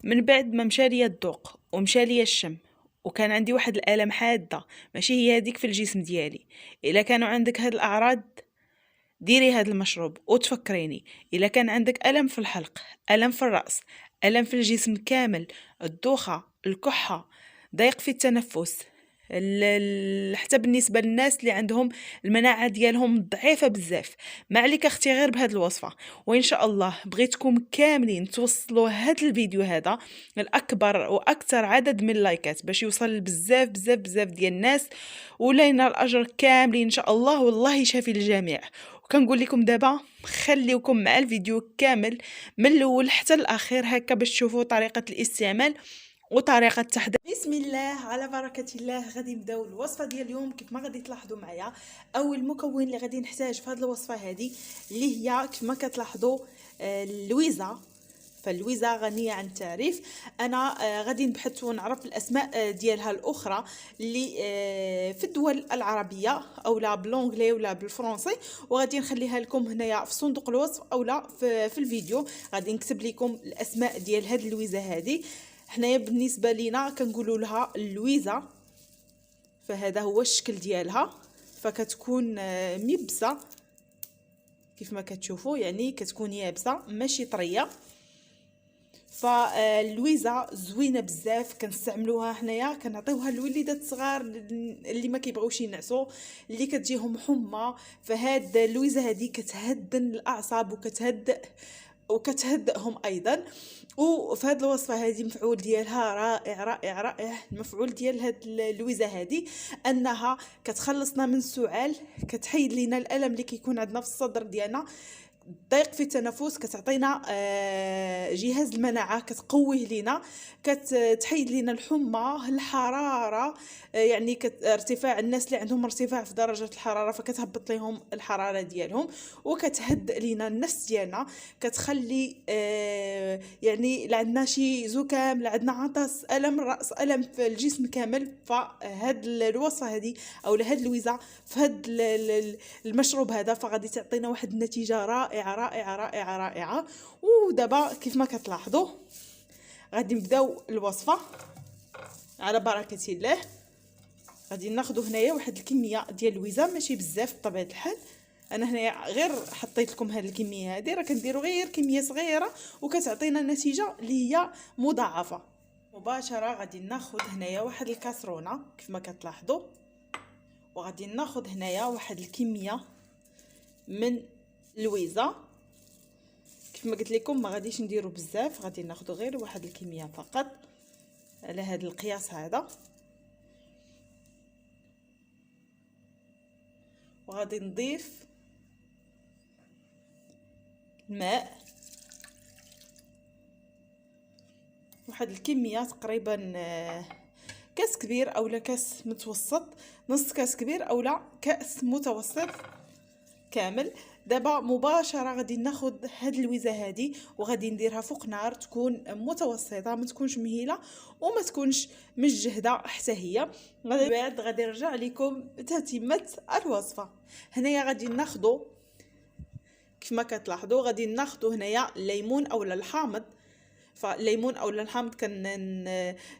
من بعد ما مشى ليا الذوق ومشى ليا الشم وكان عندي واحد الالم حاده ماشي هي هذيك في الجسم ديالي. الا كانوا عندك هاد الاعراض ديري هاد المشروب وتفكريني. الا كان عندك الم في الحلق، الم في الراس، الم في الجسم كامل، الدوخه، الكحه، ضيق في التنفس، حتى بالنسبه للناس اللي عندهم المناعه ديالهم ضعيفه بزاف، ما عليك اختي غير بهاد الوصفه. وان شاء الله بغيتكم كاملين توصلوا هاد الفيديو هذا الاكبر واكثر عدد من اللايكات باش يوصل بزاف بزاف بزاف ديال الناس، ولينا الاجر كاملين ان شاء الله، والله يشافي الجميع. وكنقول لكم دابا خليوكم مع الفيديو كامل من الاول حتى الاخير هكا باش تشوفوا طريقه الاستعمال وطريقه التحضير. بسم الله على بركه الله. غادي نبداو الوصفه ديال اليوم. كيف ما غادي تلاحظوا معايا، اول مكون اللي غادي نحتاج في هذه الوصفه هذه اللي هي كيف ما كتلاحظوا اللويزه. فاللويزه غنيه عن التعريف. انا غادي نبحث ونعرف الاسماء ديالها الاخرى اللي في الدول العربيه او لا بالونغلي ولا بالفرنسي، وغادي نخليها لكم هنايا في صندوق الوصف او لا في الفيديو. غادي نكتب لكم الاسماء ديال هاد اللويزه هذه. حنايا بالنسبه لينا كنقولوا لها اللويزه، فهذا هو الشكل ديالها. فكتكون ميبسه كيف ما كتشوفوا، يعني كتكون يابسه ماشي طريه. فاللويزه زوينه بزاف، كنستعملوها حنايا، كنعطيوها للوليدات الصغار اللي ما كيبغيوش ينعسوا، اللي كتجيهم حمى. فهاد اللويزه هذه كتهدن الاعصاب وكتهدئهم ايضا. وفي هذه الوصفه هذه مفعول ديالها رائع رائع رائع. المفعول ديال هاد اللويزه هذه انها كتخلصنا من السعال، كتحيد لينا الالم اللي كيكون عندنا في الصدر ديالنا، ضيق في التنفس، كتعطينا جهاز المناعه، كتقويه لينا، كتحيد لينا الحمى، الحراره، يعني ارتفاع الناس اللي عندهم ارتفاع في درجه الحراره فكتهبط لهم الحراره ديالهم، وكتهدئ لينا النفس ديالنا، كتخلي يعني لا عندنا شي زكام، لا عندنا عطس، الم الراس، الم في الجسم كامل. فهاد الوصفه هذه او هاد اللويزه في هاد المشروب هذا فغادي تعطينا واحد النتيجه رائعه رائعه رائعه رائعه. ودابا كيف ما كتلاحظوا غادي نبداو الوصفه على بركه الله. غادي ناخذ هنايا واحد الكميه ديال اللويزه، ماشي بزاف بطبيعه الحال. انا هنايا غير حطيت لكم هذه الكميه هذه، راه كنديروا غير كميه صغيره وكتعطينا نتيجه اللي هي مضاعفه. مباشره غادي ناخذ هنايا واحد الكاسرونه كيف ما كتلاحظوا، وغادي ناخذ هنايا واحد الكميه من اللويزه. كيف ما قلت لكم ما غاديش نديروا بزاف، غادي ناخذ غير واحد الكميه فقط على هذا القياس هذا. وغادي نضيف الماء، واحد الكميه تقريبا كاس كبير اولا كاس متوسط، نص كاس كبير اولا كاس متوسط كامل. دابا مباشره غادي ناخذ هاد اللويزه هادي وغادي نديرها فوق نار تكون متوسطه، ما تكونش مهيله وما تكونش مجهده حتى هي. بعد غادي نرجع لكم تتمه الوصفه. هنايا غادي ناخذ كيف ما كتلاحظوا غادي ناخذ هنايا الليمون اولا الحامض. فالليمون اولا الحامض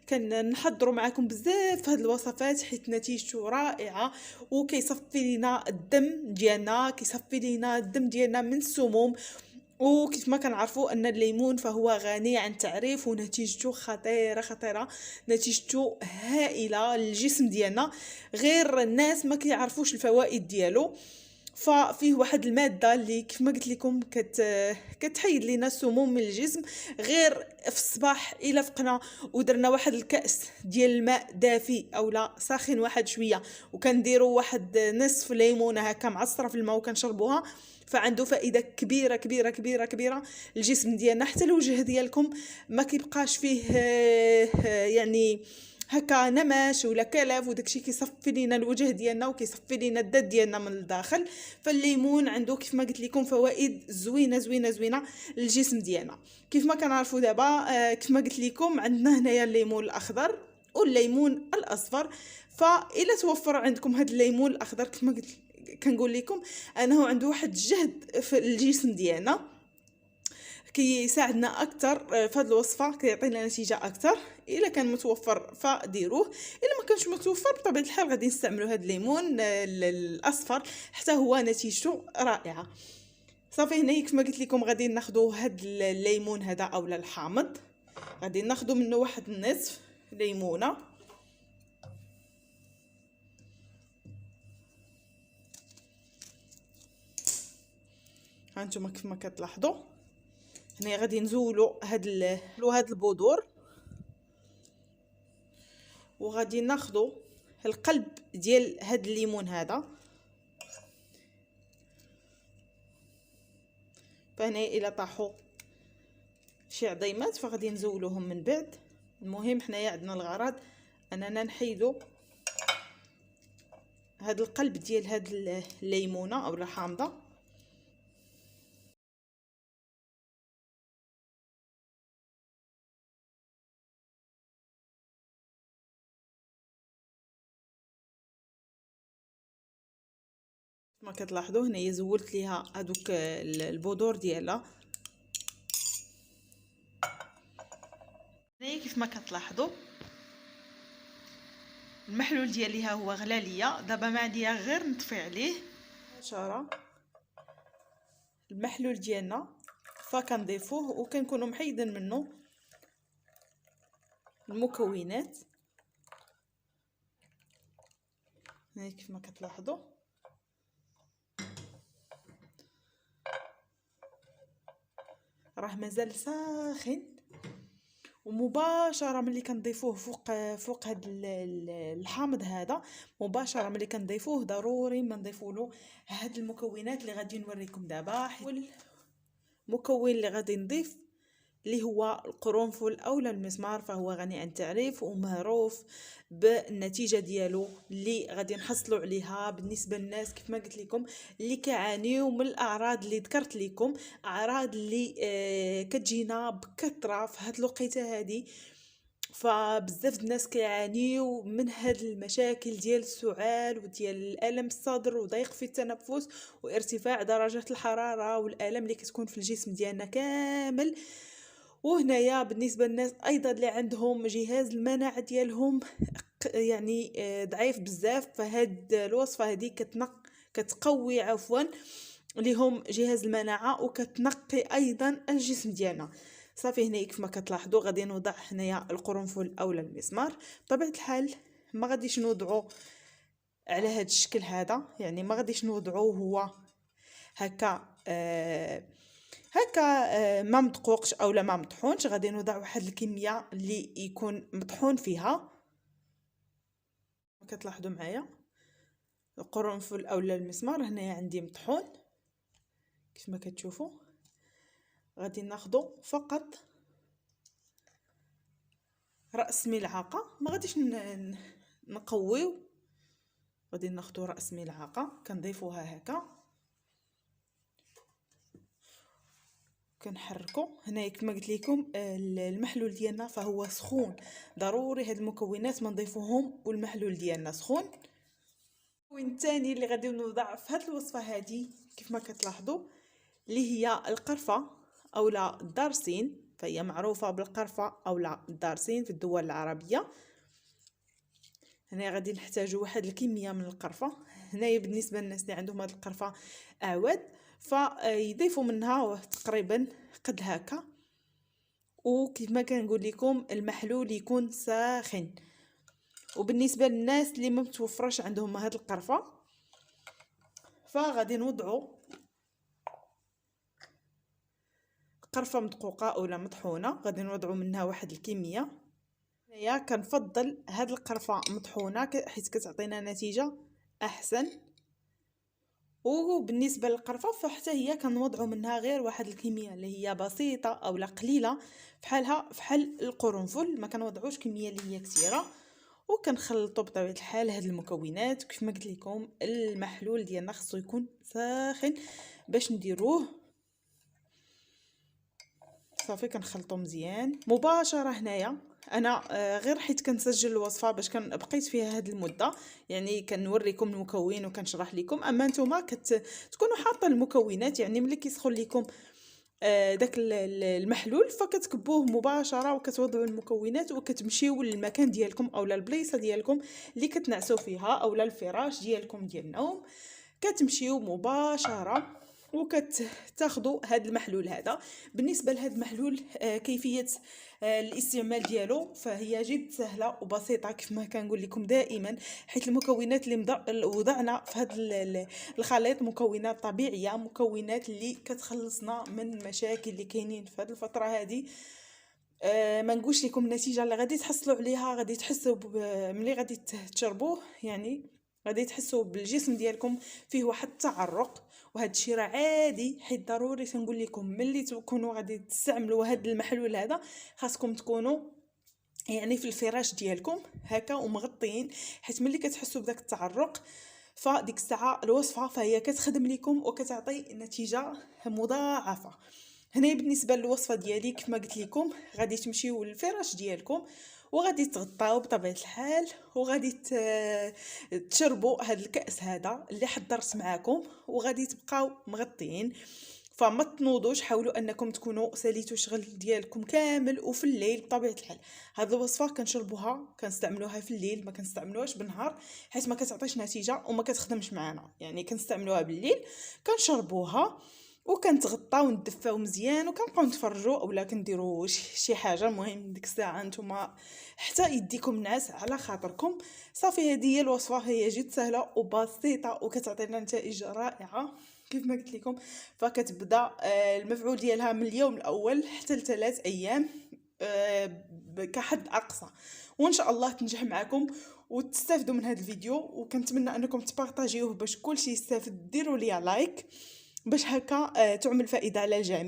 كنحضروا معكم بزاف هاد الوصفات حيت نتيجته رائعه، وكيصفي لنا الدم ديالنا، كيصفي لنا الدم ديالنا من السموم. وكيف ما كنعرفوا ان الليمون فهو غني عن التعريف ونتيجته خطيره خطيره، نتيجته هائله للجسم ديالنا، غير الناس ما كيعرفوش الفوائد ديالو. ففيه واحد الماده اللي كيف ما قلت لكم كتحيد لينا السموم من الجسم. غير في الصباح الا فقنا ودرنا واحد الكاس ديال الماء دافي اولا ساخن واحد شويه، وكنديروا واحد نصف ليمونه هكا معصره في الماء وكنشربوها، فعنده فائده كبيره كبيره كبيره كبيره للجسم ديالنا. حتى الوجه ديالكم ما كيبقاش فيه يعني هكا نمش ولا كلف، وداكشي كيصفي لينا الوجه ديالنا وكيصفي لينا الدد ديالنا من الداخل. فالليمون عنده كيف ما قلت لكم فوائد زوينه زوينه زوينه للجسم ديالنا. كيف ما كنعرفوا دابا كيف ما قلت لكم عندنا هنايا الليمون الاخضر والليمون الاصفر. فاذا توفر عندكم هذا الليمون الاخضر كيف ما قلت كنقول لكم انه عنده واحد الجهد في الجسم ديالنا، كيساعدنا اكثر في هذه الوصفه، كيعطينا نتيجه اكثر. الا كان متوفر فديروه، الا ما كانش متوفر بطبيعه الحال غادي نستعملوا هذا الليمون الاصفر حتى هو نتيجته رائعه. صافي هنا كيف ما قلت لكم غادي ناخذوا هذا الليمون هذا اولا الحامض، غادي ناخذوا منه واحد النصف ليمونه. هانتوما كيف ما كتلاحظوا هنا غادي نزولوا هاد البذور، وغادي ناخذوا القلب ديال هاد الليمون هذا. فهنا الا طاحوا شي عظيمات فغادي نزولوهم من بعد. المهم حنايا عندنا الغرض اننا نحيدوا هاد القلب ديال هاد الليمونه او الحامضه. ما كتلاحظوا هنايا زولت ليها هذوك البذور ديالها. هنايا كيف ما كتلاحظوا المحلول ديالي ها هو غلا ليا. دابا ما عندي غير نطفي عليه مباشره المحلول ديالنا، فكنضيفوه وكنكونوا محيدين منه المكونات. هنا كيف ما كتلاحظوا راه مازال ساخن، ومباشره ملي كنضيفوه فوق هاد الحامض هذا، مباشره ملي كنضيفوه ضروري ما نضيفوا هاد المكونات اللي غادي نوريكم دابا. المكون اللي غادي نضيف اللي هو القرنفل اولا المسمار، فهو غني عن التعريف ومعروف بالنتيجه ديالو اللي غادي نحصلوا عليها بالنسبه للناس كيف ما قلت لكم اللي كيعانيو من الاعراض اللي ذكرت لكم، اعراض اللي كتجينا بكثره في هاد الوقيته هذه. فبزاف الناس كيعانيو من هاد المشاكل ديال السعال وديال الالم الصدر وضيق في التنفس وارتفاع درجه الحراره والالم اللي كتكون في الجسم ديالنا كامل. وهنايا بالنسبه للناس ايضا اللي عندهم جهاز المناعه ديالهم يعني ضعيف بزاف، فهاد الوصفه هذه كتقوي عفوا لهم جهاز المناعه وكتنقي ايضا الجسم ديالنا. صافي هنا كيف ما كتلاحظوا غادي نوضع هنايا القرنفل اولا المسمار. بطبيعه الحال ما غاديش نوضعوا على هذا الشكل هذا، يعني ما غاديش نوضعوه هو هكا ما مدقوقش اولا ما مطحونش. غادي نوضع واحد الكميه اللي يكون مطحون فيها. كتلاحظوا معايا القرنفل اولا المسمار هنايا عندي مطحون كيف ما كتشوفوا. غادي ناخذوا فقط راس ملعقه، ما غاديش نقويو، غادي ناخذوا راس ملعقه كنضيفوها هكا كنحركوا. هنايا كما قلت لكم المحلول ديالنا فهو سخون، ضروري هاد المكونات ما نضيفوهم والمحلول ديالنا سخون. المكون الثاني اللي غادي نوضع في هاد الوصفه هذه كيف ما كتلاحظوا اللي هي القرفه اولا الدارسين، فهي معروفه بالقرفه اولا الدارسين في الدول العربيه. هنا غادي نحتاجوا واحد الكميه من القرفه. هنايا بالنسبه للناس اللي عندهم هاد القرفه اعواد فيضيفوا منها تقريبا قد هكا. وكيف ما كنقول لكم المحلول يكون ساخن. وبالنسبه للناس اللي ما متوفرش عندهم هاد القرفه فغادي نوضعوا قرفه مدقوقه اولا مطحونه، غادي نوضعوا منها واحد الكميه. هنايا كنفضل هاد القرفه مطحونه حيت كتعطينا نتيجه احسن. وبالنسبه للقرفه فحتى هي كنوضعوا منها غير واحد الكميه اللي هي بسيطه اولا قليله فحال القرنفل، ما كنوضعوش كميه اللي هي كثيره. وكنخلطوا بطبيعه الحال هاد المكونات. كيف ما قلت لكم المحلول ديالنا خصو يكون ساخن باش نديروه. صافي كنخلطوا مزيان مباشره. هنايا انا غير حيت كنسجل الوصفه باش بقيت فيها هاد المده، يعني كنوريكم المكون وكنشرح لكم. اما نتوما تكونوا حاطه المكونات، يعني ملي كيسخن لكم داك المحلول، فكتكبوه مباشره وكتوضعوا المكونات وكتمشيو للمكان ديالكم اولا البليصه ديالكم اللي كتنعسوا فيها اولا الفراش ديالكم ديال النوم. كتمشيو مباشره وكتاخذوا هذا المحلول هذا. بالنسبه لهذا المحلول كيفيه الاستعمال ديالو فهي جد سهله وبسيطه كيف ما كنقول لكم دائما، حيت المكونات اللي وضعنا في هذا الخليط مكونات طبيعيه، مكونات اللي كتخلصنا من المشاكل اللي كاينين في هذه الفتره هذه. ما نقولش لكم النتيجه اللي غادي تحصلوا عليها، غادي تحسوا ملي غادي تشربوه، يعني غادي تحسوا بالجسم ديالكم فيه واحد التعرق، وهذا الشيء راه عادي. حيت ضروري تنقول لكم ملي تكونوا غادي تستعملوا هذا المحلول هذا خاصكم تكونوا يعني في الفراش ديالكم هكا ومغطيين، حيت ملي كتحسوا بداك التعرق فديك الساعه الوصفه فهي كتخدم لكم وكتعطي نتيجه مضاعفه. هنا بالنسبه للوصفه ديالي كيف ما قلت لكم غادي تمشيو للفراش ديالكم وغادي تغطاو بطبيعه الحال وغادي تشربوا هذا الكاس هذا اللي حضرت معاكم وغادي تبقاو مغطيين. فما تنوضوش، حاولوا انكم تكونوا ساليتوا الشغل ديالكم كامل وفي الليل بطبيعه الحال. هذه الوصفه كنشربوها كنستعملوها في الليل، ما كنستعملوهاش بالنهار حيت ما كتعطيش نتيجه وما كتخدمش معنا. يعني كنستعملوها بالليل كنشربوها وكنتغطاو وندفاو مزيان وكنبقاو نتفرجوا اولا كنديروا شي حاجه. المهم ديك الساعه نتوما حتى يديكم نعاس على خاطركم. صافي هذه هي الوصفه، هي جد سهله وبسيطه وكتعطينا نتائج رائعه كيف ما قلت لكم. فكتبدا المفعول ديالها من اليوم الاول حتى ل3 ايام كحد اقصى، وان شاء الله تنجح معكم وتستافدوا من هذا الفيديو. وكنتمنى انكم تبارطاجيوه باش كلشي يستافد. ديروا لي لايك باش هكا تعمل فائده على الجميع.